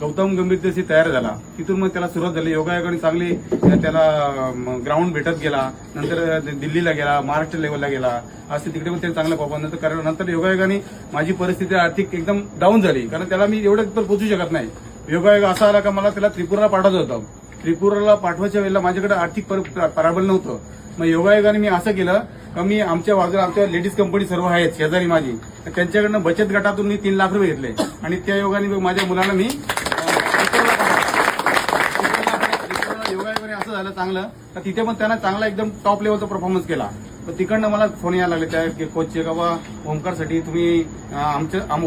गौतम गंभीर तशी तयार झाला. तिथून मग त्याला सुरुवात झाली. योगायोगाने चांगली त्याला ग्राउंड भेटत गेला. नंतर दिल्लीला गेला, महाराष्ट्र लेवलला गेला. असं तिकडे पण त्याने चांगला परफॉर्मन्स कारण नंतर योगायोगाने माझी परिस्थिती आर्थिक एकदम डाऊन झाली. कारण त्याला मी एवढं तर पोहोचू शकत नाही. योगायोग असा आला का मला त्याला त्रिपुराला पाठवायचं होतं. त्रिपुराला पाठवायच्या वेळेला माझ्याकडे आर्थिक पराबल नव्हतं. मग योगायोगाने मी असं केलं का मी आमच्या बाजूला आमच्या लेडीज कंपनी सर्व आहेत शेजारी माझी, त्यांच्याकडनं बचत गटातून मी 3 लाख रुपये घेतले आणि त्या योगाने माझ्या मुलांना मी योगायोगाने असं झालं चांगलं तर तिथे पण त्यांना चांगला एकदम टॉप लेवलचा परफॉर्मन्स केला. तर तिकडनं मला फोन यायला लागले त्या कोचचे का बा ओमकारसाठी तुम्ही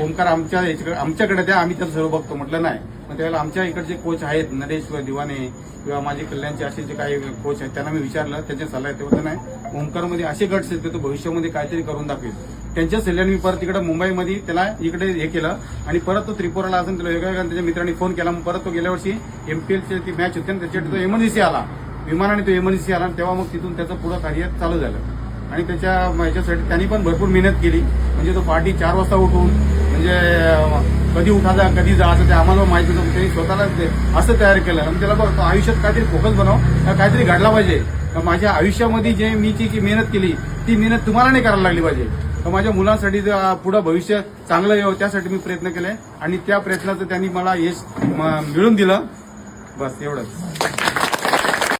ओमकार आमच्याकडे द्या, आम्ही त्याचं सर्व बघतो. म्हटलं नाही. मग त्यावेळेला आमच्या इकडचे कोच आहेत नरेश दिवाने किंवा माझे कल्याणचे असे जे काही कोच आहेत त्यांना मी विचारलं, त्यांचे सल्ला ते होतं नाही ओमकारमध्ये असे गट्स आहेत की तो भविष्यामध्ये काहीतरी करून दाखवेल. त्यांच्या सल्ल्याने मी परत तिकडे मुंबईमध्ये त्याला इकडे हे केलं आणि परत तो त्रिपुराला असून त्याला योगायोगाने त्याच्या मित्रांनी फोन केला. मग परत तो गेल्या वर्षी MPLची ती मॅच होती आणि त्याच्यासाठी तो एमर्जन्सी आला, विमानाने तो एमर्जन्सी आला आणि तेव्हा मग तिथून त्याचं पुढं कार्य चालू झालं. आणि त्याच्या ह्याच्यासाठी त्यांनी पण भरपूर मेहनत केली. म्हणजे तो पहाटे 4 वाजता उठून म्हणजे कधी उठायचा कधी जायचं ते आम्हाला माहिती नव्हतं. त्यांनी स्वतःला असं तयार केलं आणि त्याला बघ आयुष्यात काहीतरी फोकस बनव, काहीतरी घडला पाहिजे. माझ्या आयुष्यामध्ये जे मी जी मेहनत केली ती मेहनत तुम्हाला नाही करायला लागली पाहिजे. तर माझ्या मुलांसाठी पुढं भविष्य चांगलं यावं त्यासाठी मी प्रयत्न केले आणि त्या प्रयत्नाचं त्यांनी मला यश मिळवून दिलं. बस एवढंच.